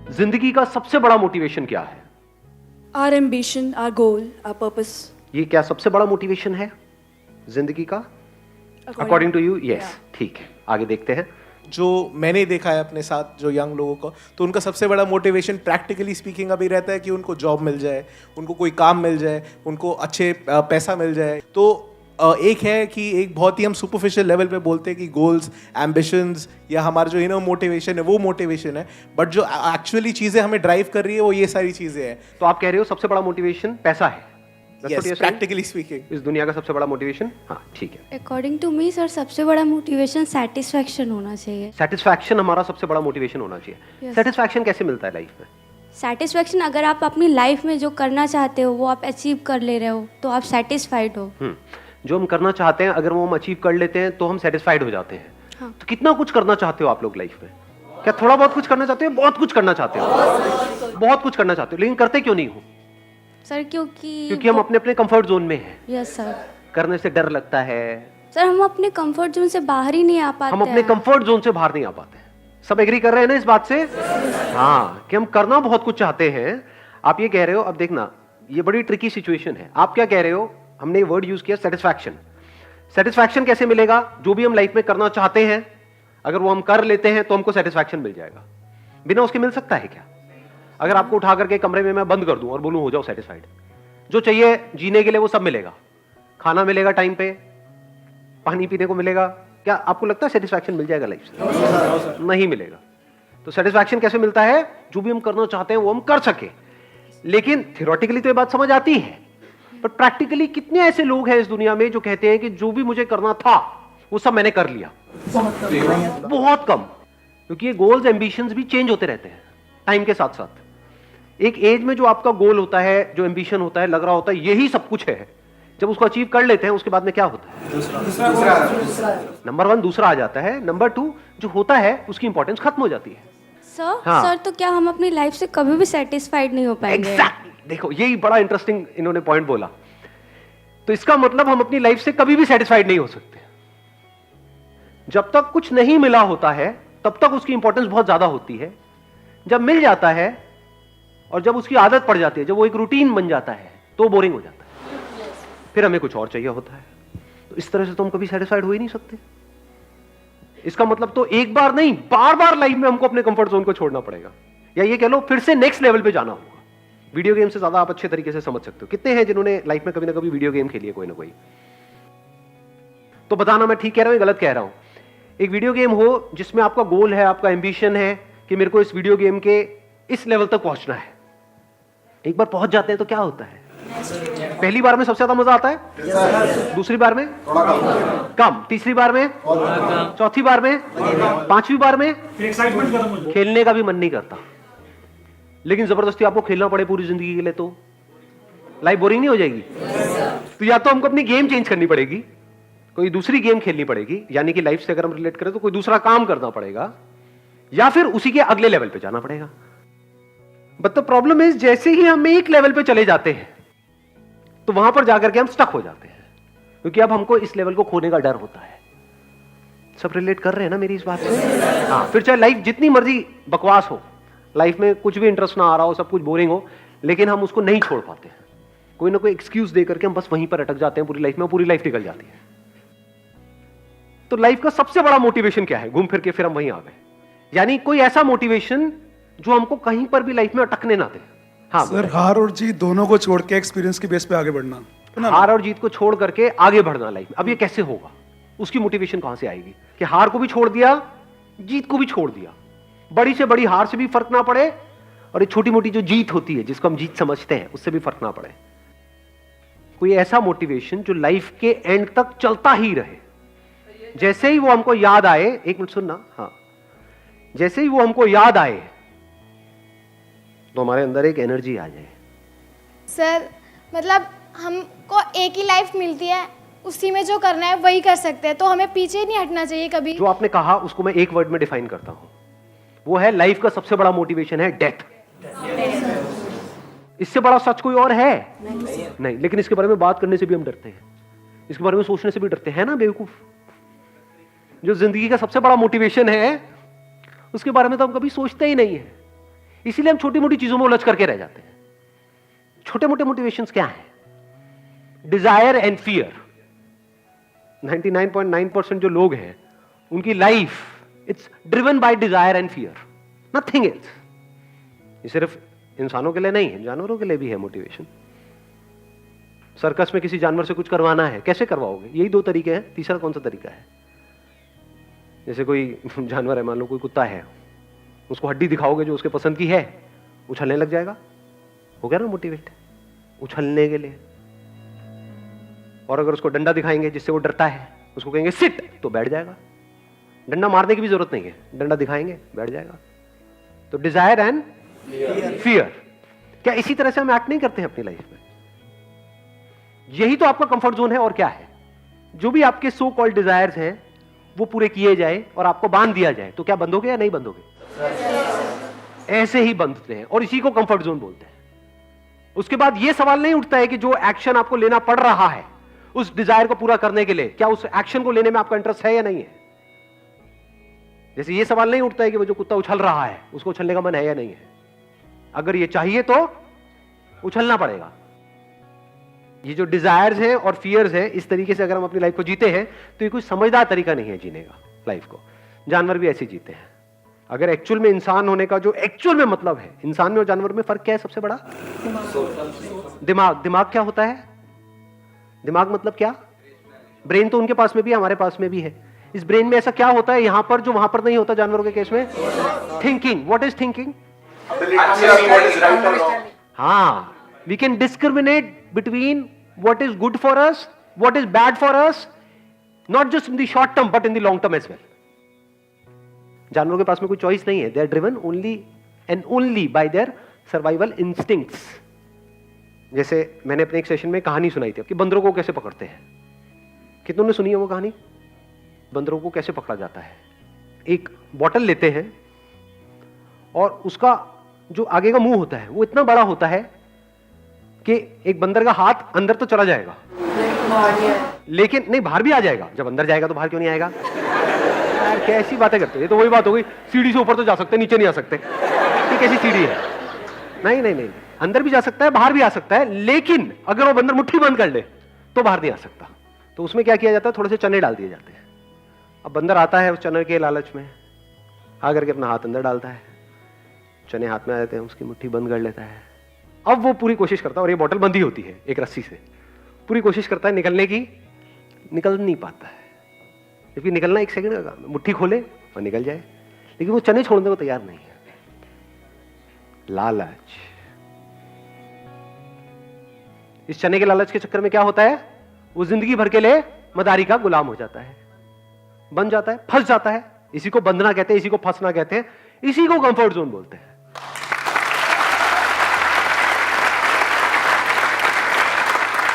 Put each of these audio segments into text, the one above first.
जिंदगी का सबसे बड़ा मोटिवेशन क्या है? Our ambition, our goal, our purpose. ये क्या सबसे बड़ा मोटिवेशन है जिंदगी का? According to you? यस, ठीक है, आगे देखते हैं। जो मैंने देखा है अपने साथ जो यंग लोगों को, तो उनका सबसे बड़ा मोटिवेशन प्रैक्टिकली स्पीकिंग अभी रहता है कि उनको जॉब मिल जाए, उनको कोई काम मिल जाए, उनको अच्छे पैसा मिल जाए। तो एक है कि एक बहुत ही हम सुपरफिशियल लेवल पे बोलते हैं कि गोल्स, एम्बिशंस या हमारा जो इनर मोटिवेशन है वो मोटिवेशन है, बट जो एक्चुअली चीज़ें हमें ड्राइव कर रही है वो ये सारी चीज़ें हैं। तो आप कह रहे हो सबसे बड़ा मोटिवेशन पैसा है? प्रैक्टिकली स्पीकिंग इस दुनिया का सबसे बड़ा मोटिवेशन? हाँ, ठीक है। अकॉर्डिंग टू मी सर, सबसे बड़ा मोटिवेशन सेटिस्फैक्शन होना चाहिए। सेटिस्फैक्शन हमारा सबसे बड़ा मोटिवेशन होना चाहिए। Yes. सेटिस्फैक्शन कैसे मिलता है लाइफ में? सेटिस्फैक्शन, अगर आप अपनी लाइफ में जो करना चाहते हो वो आप अचीव कर ले रहे हो तो आप सेटिस्फाइड हो। जो हम करना चाहते हैं अगर वो हम अचीव कर लेते हैं तो हम सेटिस्फाइड हो जाते हैं। हाँ। तो कितना कुछ करना चाहते हो आप लोग लाइफ में? क्या थोड़ा बहुत कुछ करना चाहते हो? बहुत कुछ करना चाहते हो? बहुत कुछ करना चाहते हो, लेकिन करते क्यों नहीं हो? सर क्योंकि हम अपने अपने कंफर्ट जोन में हैं। Yes sir. करने से डर लगता है। सर हम अपने कंफर्ट जोन से बाहर ही नहीं आ पाते। हम अपने कंफर्ट जोन से बाहर नहीं आ पाते। सब एग्री कर रहे हैं ना इस बात से? हाँ, कि हम करना बहुत कुछ चाहते हैं। आप ये कह रहे हो, अब देखना, ये बड़ी ट्रिकी सिचुएशन है। आप क्या कह रहे हो? हमने वर्ड यूज किया सेटिस्फैक्शन। सेटिस्फैक्शन कैसे मिलेगा? जो भी हम लाइफ में करना चाहते हैं अगर वो हम कर लेते हैं तो हमको सेटिस्फैक्शन मिल जाएगा। बिना उसके मिल सकता है क्या? अगर आपको उठा करके कमरे में मैं बंद कर दूं और बोलूं हो जाओ सेटिस्फाइड, जो चाहिए जीने के लिए वो सब मिलेगा, खाना मिलेगा टाइम पे, पानी पीने को मिलेगा, क्या आपको लगता है सेटिस्फैक्शन मिल जाएगा लाइफ से? नहीं मिलेगा। तो सेटिस्फैक्शन कैसे मिलता है? जो भी हम करना चाहते हैं वो हम कर सके। लेकिन थियोरेटिकली तो ये बात समझ आती है, पर प्रैक्टिकली कितने ऐसे लोग हैं इस दुनिया में जो कहते हैं कि जो भी मुझे करना था वो सब मैंने कर लिया? बहुत कम, क्योंकि ये गोल्स, एम्बिशंस भी चेंज होते रहते हैं टाइम के साथ साथ। एक एज में जो आपका गोल होता है, जो एम्बिशन होता है, लग रहा होता है यही सब कुछ है, जब उसको अचीव कर लेते हैं उसके बाद में क्या होता है? नंबर 1 दूसरा आ जाता है, नंबर 2 जो होता है उसकी इंपॉर्टेंस खत्म हो जाती है। सर हाँ। सर तो क्या हम अपनी लाइफ से कभी भी सेटिस्फाइड नहीं हो पाएंगे? Exactly. देखो यही बड़ा इंटरेस्टिंग इन्होंने पॉइंट बोला। तो इसका मतलब हम अपनी लाइफ से कभी भी सेटिस्फाइड नहीं हो सकते। जब तक कुछ नहीं मिला होता है तब तक उसकी इंपॉर्टेंस बहुत ज्यादा होती है। जब मिल जाता है और जब उसकी आदत पड़ जाती है, जब वो एक रूटीन बन जाता है तो बोरिंग हो जाता है, फिर हमें कुछ और चाहिए होता है। तो इस तरह से तो हम कभी सेटिस्फाइड हो ही नहीं सकते। इसका मतलब तो एक बार नहीं, बार बार लाइफ में हमको अपने कंफर्ट जोन को छोड़ना पड़ेगा, या ये कह लो फिर से नेक्स्ट लेवल पे जाना होगा। वीडियो गेम से ज्यादा आप अच्छे तरीके से समझ सकते हो। कितने हैं जिन्होंने लाइफ में कभी ना कभी वीडियो गेम खेली है, कोई ना कोई? तो बताना मैं ठीक कह रहा हूं या गलत कह रहा हूं। एक वीडियो गेम हो जिसमें आपका गोल है, आपका एम्बिशन है कि मेरे को इस वीडियो गेम के इस लेवल तक पहुंचना है। एक बार पहुंच जाते हैं तो क्या होता है? पहली बार में सबसे ज्यादा मजा आता है, दूसरी बार में कम, तीसरी बार में, चौथी बार में, पांचवी बार में खेलने का भी मन नहीं करता। लेकिन जबरदस्ती आपको खेलना पड़े पूरी जिंदगी के लिए तो लाइफ बोरिंग नहीं हो जाएगी? तो या तो हमको अपनी गेम चेंज करनी पड़ेगी, कोई दूसरी गेम खेलनी पड़ेगी, यानी कि लाइफ से अगर हम रिलेट करें तो कोई दूसरा काम करना पड़ेगा, या फिर उसी के अगले लेवल पे जाना पड़ेगा। बट द प्रॉब्लम इज, जैसे ही हम एक लेवल पे चले जाते हैं तो वहां पर जाकर के हम स्टक हो जाते हैं, क्योंकि अब हमको इस लेवल को खोने का डर होता है। सब रिलेट कर रहे हैं ना मेरी इस बात से? हाँ, फिर चाहे लाइफ जितनी मर्जी बकवास हो, लाइफ में कुछ भी इंटरेस्ट ना आ रहा हो, सब कुछ बोरिंग हो, लेकिन हम उसको नहीं छोड़ पाते हैं। कोई ना कोई एक्सक्यूज दे करके हम बस वहीं पर अटक जाते हैं पूरी लाइफ में, पूरी लाइफ निकल जाती है। तो लाइफ का सबसे बड़ा मोटिवेशन क्या है? घूम फिर के फिर हम वहीं आ गए, यानी कोई ऐसा मोटिवेशन जो हमको कहीं पर भी लाइफ में अटकने ना दे। हाँ सर, हार और जीत दोनों को छोड़ के एक्सपीरियंस के बेस पे आगे बढ़ना है ना? हार और जीत को छोड़ करके आगे बढ़ना लाइफ में। अब ये कैसे होगा? उसकी मोटिवेशन कहां से आएगी कि हार को भी छोड़ दिया, जीत को भी छोड़ दिया, बड़ी से बड़ी हार से भी फर्क ना पड़े, और एक छोटी मोटी जो जीत होती है जिसको हम जीत समझते हैं उससे भी फर्क ना पड़े। कोई ऐसा मोटिवेशन जो लाइफ के एंड तक चलता ही रहे। जैसे ही वो हमको याद आए, एक मिनट सुनना, हाँ, जैसे ही वो हमको याद आए तो हमारे अंदर एक एनर्जी आ जाए। सर मतलब हमको एक ही लाइफ मिलती है, उसी में जो करना है वही कर सकते हैं, तो हमें पीछे नहीं हटना चाहिए कभी। जो आपने कहा उसको मैं एक वर्ड में डिफाइन करता हूं, वो है लाइफ का सबसे बड़ा मोटिवेशन है डेथ। इससे बड़ा सच कोई और है? नहीं। लेकिन इसके बारे में बात करने से भी हम डरते हैं, इसके बारे में सोचने से भी डरते हैं ना बेवकूफ। जो जिंदगी का सबसे बड़ा मोटिवेशन है उसके बारे में तो हम कभी सोचते ही नहीं है। इसीलिए हम छोटी मोटी चीजों में उलझ करके रह जाते हैं। छोटे मोटे मोटिवेशंस क्या हैं? Desire and fear. 99.9% जो लोग हैं उनकी life it's driven by desire and fear, nothing else. ये सिर्फ इंसानों के लिए नहीं है, जानवरों के लिए भी है मोटिवेशन। सर्कस में किसी जानवर से कुछ करवाना है, कैसे करवाओगे? यही दो तरीके हैं, तीसरा कौन सा तरीका है? जैसे कोई जानवर है, मान लो कोई कुत्ता है, उसको हड्डी दिखाओगे जो उसके पसंद की है, उछलने लग जाएगा, हो गया ना मोटिवेट, उछलने के लिए। और अगर उसको डंडा दिखाएंगे जिससे वो डरता है, उसको कहेंगे सिट, तो बैठ जाएगा। डंडा मारने की भी जरूरत नहीं है, डंडा दिखाएंगे बैठ जाएगा। तो डिजायर एंड फियर, क्या इसी तरह से हम एक्ट नहीं करते हैं अपनी लाइफ में? यही तो आपका कंफर्ट जोन है। और क्या है? जो भी आपके सो कॉल्ड डिजायर्स हैं वो पूरे किए जाए और आपको बांध दिया जाए, तो क्या बंधोगे या नहीं बंधोगे? ऐसे ही बंधते हैं और इसी को कंफर्ट जोन बोलते हैं। उसके बाद यह सवाल नहीं उठता है कि जो एक्शन आपको लेना पड़ रहा है उस डिजायर को पूरा करने के लिए, क्या उस एक्शन को लेने में आपका इंटरेस्ट है या नहीं है? जैसे यह सवाल नहीं उठता है कि वो जो कुत्ता उछल रहा है उसको उछलने का मन है या नहीं है। अगर ये चाहिए तो उछलना पड़ेगा। ये जो डिजायर्स हैं और फियर्स हैं, इस तरीके से अगर हम अपनी लाइफ को जीते हैं तो ये कोई समझदार तरीका नहीं है जीने का लाइफ को। जानवर भी ऐसे जीते हैं। अगर एक्चुअल में इंसान होने का जो एक्चुअल में मतलब है, इंसान में और जानवर में फर्क क्या है सबसे बड़ा? दिमाग। दिमाग क्या होता है? दिमाग मतलब क्या? ब्रेन तो उनके पास में भी है, हमारे पास में भी है। इस ब्रेन में ऐसा क्या होता है यहां पर जो वहां पर नहीं होता जानवरों के केस में? थिंकिंग। What is thinking? हाँ, we can discriminate between what is good for us, what is bad for us, not just in the short term but in the long term as well. जानवरों के पास में कोई choice नहीं है। They are driven only and only by their survival instincts. जैसे मैंने अपने एक सेशन में कहानी सुनाई थी कि बंदरों को कैसे पकड़ते हैं। कितनों ने सुनी है वो कहानी? बंदरों को कैसे पकड़ा जाता है? एक बॉटल लेते हैं और उसका जो आगे का मुंह होता है वो इतना बड़ा होता है कि एक बंदर का हाथ अंदर तो चला जाएगा, लेकिन नहीं, बाहर भी आ जाएगा। जब अंदर जाएगा तो बाहर क्यों नहीं आएगा? यार कैसी बातें करते हो? ये तो वही बात हो गई, सीढ़ी से ऊपर तो जा सकते, नीचे नहीं आ सकते। ये कैसी सीढ़ी है? नहीं नहीं नहीं, अंदर भी जा सकता है, बाहर भी आ सकता है, लेकिन अगर वो बंदर मुट्ठी बंद कर ले तो बाहर नहीं आ सकता। तो उसमें क्या किया जाता है? थोड़े से चने डाल दिए जाते हैं। अब बंदर आता है उस चने के लालच में, आकर के अपना हाथ अंदर डालता है, चने हाथ में आ जाते हैं, उसकी मुट्ठी बंद कर लेता है। अब वो पूरी कोशिश करता है, और ये बोतल बंधी होती है एक रस्सी से, पूरी कोशिश करता है निकलने की, निकल नहीं पाता है। क्योंकि निकलना एक सेकंड का काम है, मुट्ठी खोले और निकल जाए, लेकिन वो चने छोड़ने को तैयार नहीं है। लालच। इस चने के लालच के चक्कर में क्या होता है? वो जिंदगी भर के लिए मदारी का गुलाम हो जाता है, बन जाता है, फंस जाता है। इसी को बंधना कहते हैं, इसी को फंसना कहते हैं, इसी को कंफर्ट जोन बोलते हैं।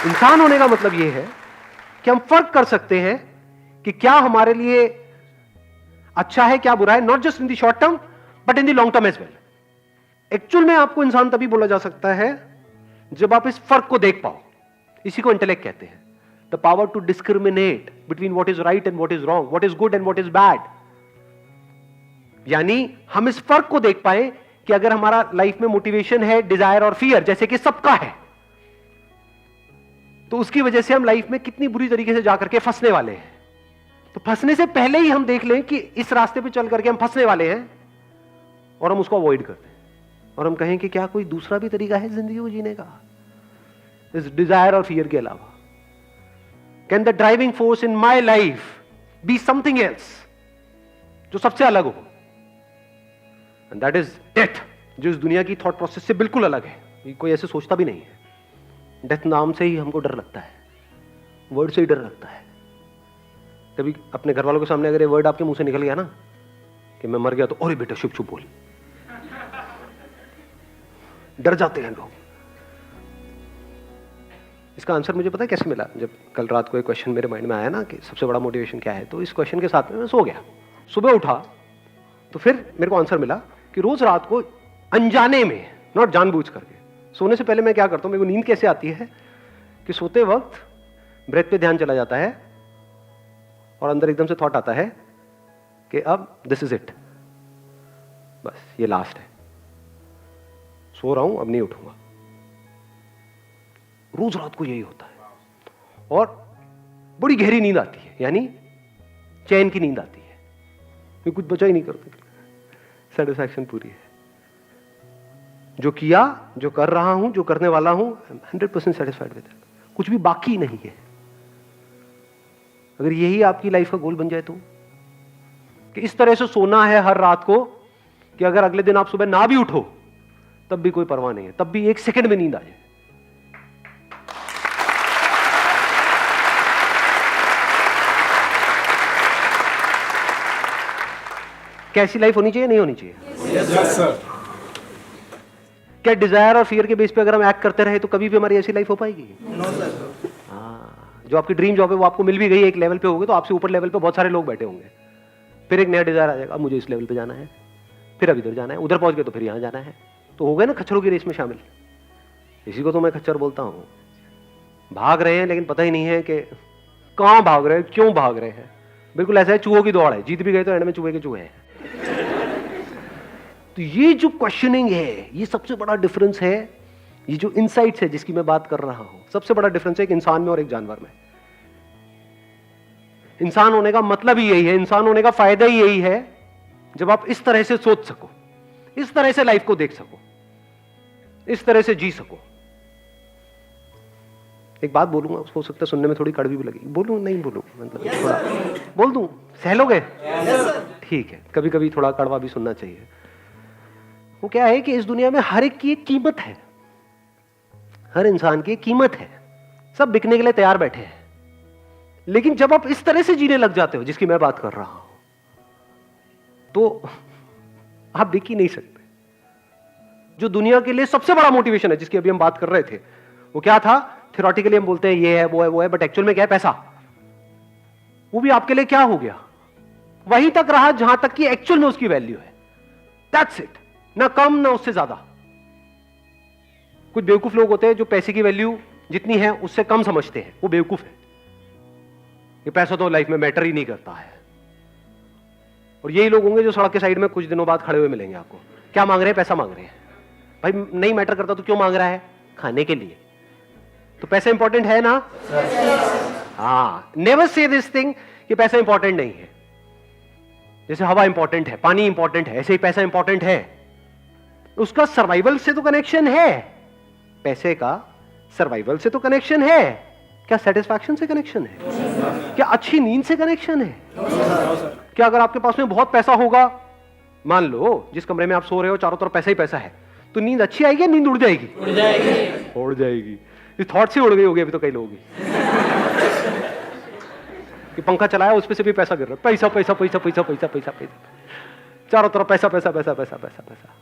इंसान होने का मतलब यह है कि हम फर्क कर सकते हैं कि क्या हमारे लिए अच्छा है, क्या बुरा है, not just in the short term but in the long term as well. Actual में आपको इंसान तभी बोला जा सकता है जब आप इस फर्क को देख पाओ। इसी को इंटेलेक्ट कहते हैं, the power to discriminate between what is right and what is wrong, what is good and what is bad. यानी हम इस फर्क को देख पाए कि अगर हमारा लाइफ में मोटिवेशन है डिजायर और फियर, जैसे कि सबका है, तो उसकी वजह से हम लाइफ में कितनी बुरी तरीके से जाकर के फंसने वाले हैं। तो फंसने से पहले ही हम देख लें कि इस रास्ते पे चल करके हम फंसने वाले हैं और हम उसको अवॉइड करते हैं और हम कहें कि क्या कोई दूसरा भी तरीका है जिंदगी को जीने का इस डिजायर और फियर के अलावा? Can the driving force in my life be something else, जो सबसे अलग हो? एंड दैट इज डेथ, जो इस दुनिया की थॉट प्रोसेस से बिल्कुल अलग है। कोई ऐसे सोचता भी नहीं है। डेथ नाम से ही हमको डर लगता है, वर्ड से ही डर लगता है। कभी अपने घर वालों के सामने अगर ये वर्ड आपके मुंह से निकल गया ना कि मैं मर गया, तो अरे बेटा चुप चुप बोल, डर जाते हैं लोग। इसका आंसर मुझे पता है कैसे मिला? जब कल रात को एक क्वेश्चन मेरे माइंड में आया ना कि सबसे बड़ा मोटिवेशन क्या है, तो इस क्वेश्चन के साथ में मैं सो गया। सुबह उठा तो फिर मेरे को आंसर मिला कि रोज रात को अनजाने में, नॉट जानबूझ करके, सोने से पहले मैं क्या करता हूं, मेरे को नींद कैसे आती है कि सोते वक्त ब्रेथ पे ध्यान चला जाता है और अंदर एकदम से थॉट आता है कि अब दिस इज इट, बस ये लास्ट है। सो रहा हूं, अब नहीं उठूंगा। रोज रात को यही होता है और बड़ी गहरी नींद आती है, यानी चैन की नींद आती है, ये कुछ बचा ही नहीं करते, सेटिस्फैक्शन पूरी है। जो किया, जो कर रहा हूं, जो करने वाला हूं, 100% सेटिस्फाइड विद इट, कुछ भी बाकी नहीं है। अगर यही आपकी लाइफ का गोल बन जाए तो, कि इस तरह से सोना है हर रात को कि अगर अगले दिन आप सुबह ना भी उठो तब भी कोई परवाह नहीं है, तब भी 1 सेकंड में नींद आ जाए। कैसी लाइफ होनी चाहिए, नहीं होनी चाहिए? Yes sir. क्या डिजायर और फियर के बेस पे अगर हम एक्ट करते रहे तो कभी भी हमारी ऐसी लाइफ हो पाएगी? No sir. हाँ, जो आपकी ड्रीम जॉब है वो आपको मिल भी गई, एक लेवल पे होगी, तो आपसे ऊपर लेवल पे बहुत सारे लोग बैठे होंगे। फिर एक नया डिजायर आ जाएगा, मुझे इस लेवल पे जाना है, फिर अब इधर जाना है, उधर पहुंच गए तो फिर यहां जाना है, तो हो गए ना खच्चरों की रेस में शामिल। इसी को तो मैं खच्चर बोलता हूं। भाग रहे हैं लेकिन पता ही नहीं है कि कहां भाग रहे हैं, क्यों भाग रहे हैं। बिल्कुल ऐसा है, चूहों की दौड़ है, जीत भी गए तो एंड में चूहे के चूहे हैं। तो ये जो क्वेश्चनिंग है, ये सबसे बड़ा डिफरेंस है। ये जो इनसाइट्स है जिसकी मैं बात कर रहा हूं, सबसे बड़ा डिफरेंस है एक इंसान में और एक जानवर में। इंसान होने का मतलब ही यही है, इंसान होने का फायदा ही यही है, जब आप इस तरह से सोच सको, इस तरह से लाइफ को देख सको, इस तरह से जी सको। एक बात बोलूंगा, हो सकता है सुनने में थोड़ी कड़वी भी लगी, बोलूं नहीं बोलूं, मतलब थोड़ा बोल दूं, सह लोगे? ठीक है, कभी कभी थोड़ा कड़वा भी सुनना चाहिए। वो क्या है कि इस दुनिया में हर एक की एक कीमत है, हर इंसान की एक कीमत है, सब बिकने के लिए तैयार बैठे हैं। लेकिन जब आप इस तरह से जीने लग जाते हो जिसकी मैं बात कर रहा हूं, तो आप बिक ही नहीं सकते। जो दुनिया के लिए सबसे बड़ा मोटिवेशन है, जिसकी अभी हम बात कर रहे थे, वो क्या था? थ्योरेटिकली हम बोलते हैं ये है, वो है, बट एक्चुअल में क्या है? पैसा। वो भी आपके लिए क्या हो गया? वहीं तक रहा जहां तक कि एक्चुअल में उसकी वैल्यू है। दैट्स इट, ना कम ना उससे ज्यादा। कुछ बेवकूफ लोग होते हैं जो पैसे की वैल्यू जितनी है उससे कम समझते हैं, वो बेवकूफ है। ये पैसा तो लाइफ में मैटर ही नहीं करता है। और यही लोग होंगे जो सड़क के साइड में कुछ दिनों बाद खड़े हुए मिलेंगे आपको। क्या मांग रहे हैं? पैसा मांग रहे हैं। भाई नहीं मैटर करता तो क्यों मांग रहा है? खाने के लिए। तो पैसा इंपॉर्टेंट है ना? हाँ, नेवर से दिस थिंग कि पैसा इंपॉर्टेंट नहीं है। जैसे हवा इंपॉर्टेंट है, पानी इंपॉर्टेंट है, ऐसे ही पैसा इंपॉर्टेंट है। उसका सर्वाइवल से तो कनेक्शन है, पैसे का सर्वाइवल से तो कनेक्शन है। क्या सेटिस्फैक्शन से कनेक्शन है? क्या अच्छी नींद से कनेक्शन है? क्या अगर आपके पास में बहुत पैसा होगा, मान लो जिस कमरे में आप सो रहे हो चारों तरफ पैसा ही पैसा है, तो नींद अच्छी आएगी या नींद उड़ जाएगी? उड़ जाएगी। उड़ जाएगी। इस थॉट से उड़ गई होगी अभी तो कई लोगों की कि पंखा चलाया उस पे से भी पैसा गिर रहा है, पैसा पैसा पैसा पैसा पैसा पैसा पैसा, चारों तरफ पैसा पैसा पैसा पैसा पैसा पैसा।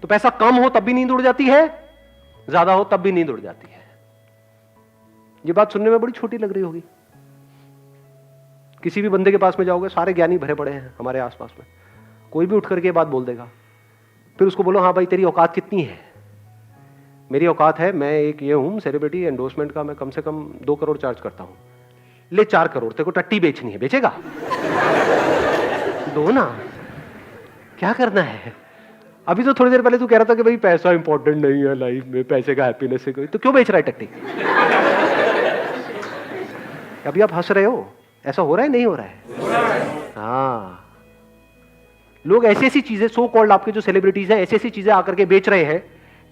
तो पैसा कम हो तब भी नींद उड़ जाती है, ज्यादा हो तब भी नींद उड़ जाती है। ये बात सुनने में बड़ी छोटी लग रही होगी। किसी भी बंदे के पास में जाओगे, सारे ज्ञानी भरे पड़े हैं हमारे आसपास में, कोई भी उठ करके बात बोल देगा। फिर उसको बोलो, हाँ भाई तेरी औकात कितनी है? मेरी औकात है, मैं एक ये हूं सेलिब्रिटी, एंडोर्समेंट का मैं कम से कम 2 करोड़ चार्ज करता हूं। ले 4 करोड़, तेरे को टट्टी बेचनी है, बेचेगा? दो ना, क्या करना है? अभी तो थोड़ी देर पहले तू कह रहा था कि भाई पैसा इंपॉर्टेंट नहीं है लाइफ में, पैसे का हैप्पीनेस से कोई, तो क्यों बेच रहा है टट्टी? अभी आप हंस रहे हो, ऐसा हो रहा है नहीं हो रहा है? हाँ, लोग ऐसी ऐसी चीजें, सो कॉल्ड आपके जो सेलिब्रिटीज हैं, ऐसी ऐसी चीजें आकर के बेच रहे हैं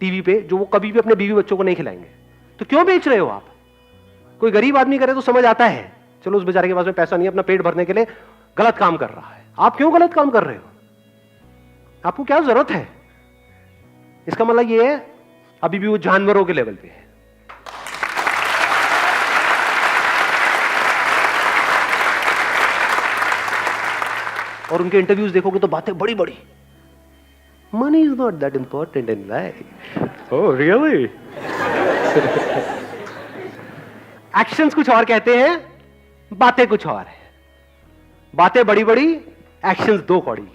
टीवी पे, जो वो कभी भी अपने बीवी बच्चों को नहीं खिलाएंगे। तो क्यों बेच रहे हो आप? कोई गरीब आदमी करे तो समझ आता है, चलो उस बेचारे के पास में पैसा नहीं है, अपना पेट भरने के लिए गलत काम कर रहा है। आप क्यों गलत काम कर रहे हो? आपको क्या जरूरत है? इसका मतलब ये है अभी भी वो जानवरों के लेवल पे है। और उनके इंटरव्यूज देखोगे तो बातें बड़ी बड़ी, money is not that important in life. Oh really? Actions कुछ और कहते हैं, बातें कुछ और है। बातें बड़ी बड़ी, एक्शंस 2 कौड़ी।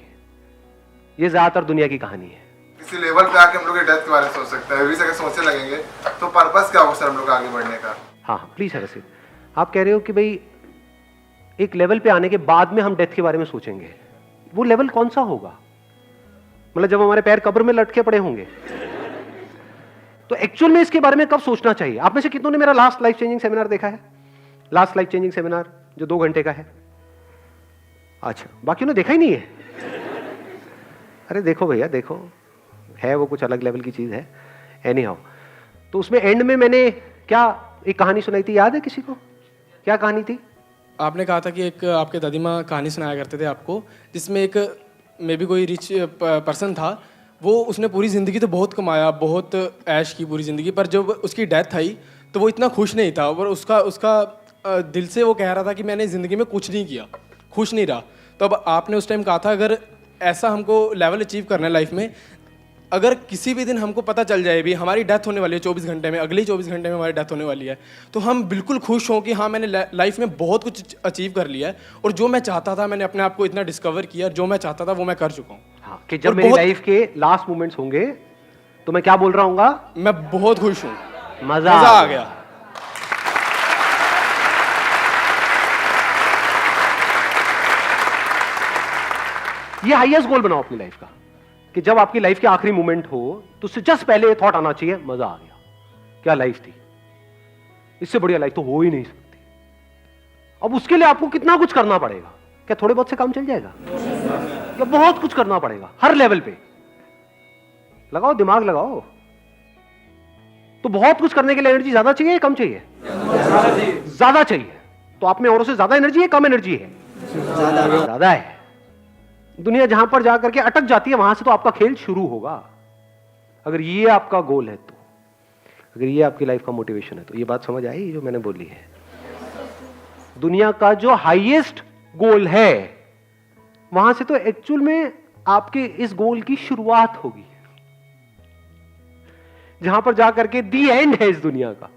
ये ज्यादातर दुनिया की कहानी है। किसी लेवल पे आके हम लोग डेथ के बारे में सोच सकते हैं, अगर सोचने लगेंगे तो पर्पस क्या होगा सर हम लोग आगे बढ़ने का? हाँ प्लीज है। वैसे आप कह रहे हो कि भाई एक लेवल पे आने के बाद में हम डेथ के बारे में सोचेंगे, वो लेवल कौन सा होगा? मतलब जब हमारे पैर कब्र में लटके पड़े होंगे तो एक्चुअल में इसके बारे में कब सोचना चाहिए? आप में से कितनों ने मेरा लास्ट लाइफ चेंजिंग सेमिनार देखा है? लास्ट लाइफ चेंजिंग सेमिनार जो 2 घंटे का है। अच्छा, बाकियों ने देखा ही नहीं है? अरे देखो भैया, देखो, है वो कुछ अलग लेवल की चीज है। एनी हाउ, तो उसमें एंड में मैंने क्या एक कहानी सुनाई थी, याद है किसी को? क्या कहानी थी? आपने कहा था कि एक आपके दादी माँ कहानी सुनाया करते थे आपको, जिसमें एक मे बी कोई रिच पर्सन था, वो उसने पूरी ज़िंदगी तो बहुत कमाया, बहुत ऐश की पूरी ज़िंदगी, पर जब उसकी डेथ आई तो वो इतना खुश नहीं था, और उसका दिल से वो कह रहा था कि मैंने ज़िंदगी में कुछ नहीं किया, खुश नहीं रहा। तो अब आपने उस टाइम कहा था अगर ऐसा हमको लेवल अचीव करना है लाइफ में, अगर किसी भी दिन हमको पता चल जाए भी हमारी डेथ होने वाली है 24 घंटे में, अगले 24 घंटे में हमारी डेथ होने वाली है, तो हम बिल्कुल खुश हों कि हाँ मैंने लाइफ में बहुत कुछ अचीव कर लिया है, और जो मैं चाहता था मैंने अपने आप को इतना डिस्कवर किया, जो मैं चाहता था वो मैं कर चुका हूँ। हाँ, कि जब मेरी लाइफ के लास्ट मोमेंट्स होंगे तो मैं क्या बोल रहा हूँगा? मैं बहुत खुश हूँ, मजा आ गया। ये हाईएस्ट गोल बनाओ अपनी लाइफ का, कि जब आपकी लाइफ के आखिरी मोमेंट हो तो उससे जस्ट पहले ये थॉट आना चाहिए, मजा आ गया, क्या लाइफ थी, इससे बढ़िया लाइफ तो हो ही नहीं सकती। अब उसके लिए आपको कितना कुछ करना पड़ेगा? क्या थोड़े बहुत से काम चल जाएगा? या बहुत कुछ करना पड़ेगा हर लेवल पे? लगाओ दिमाग, लगाओ। तो बहुत कुछ करने के लिए एनर्जी ज्यादा चाहिए या कम चाहिए? ज्यादा चाहिए। तो आप में औरों से ज्यादा एनर्जी है, कम एनर्जी है? ज्यादा है। दुनिया जहां पर जाकर के अटक जाती है, वहां से तो आपका खेल शुरू होगा। अगर ये आपका गोल है, तो अगर ये आपकी लाइफ का मोटिवेशन है, तो ये बात समझ आई जो मैंने बोली है। दुनिया का जो हाईएस्ट गोल है, वहां से तो एक्चुअल में आपके इस गोल की शुरुआत होगी, जहां पर जाकर के दी एंड है इस दुनिया का।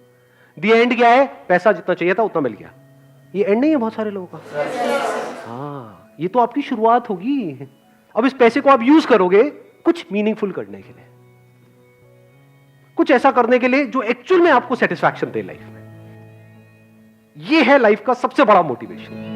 दी एंड क्या है? पैसा जितना चाहिए था उतना मिल गया। ये एंड नहीं है बहुत सारे लोगों का। हाँ, ये तो आपकी शुरुआत होगी। अब इस पैसे को आप यूज करोगे कुछ मीनिंगफुल करने के लिए, कुछ ऐसा करने के लिए जो एक्चुअल में आपको सेटिस्फैक्शन दे लाइफ में। ये है लाइफ का सबसे बड़ा मोटिवेशन।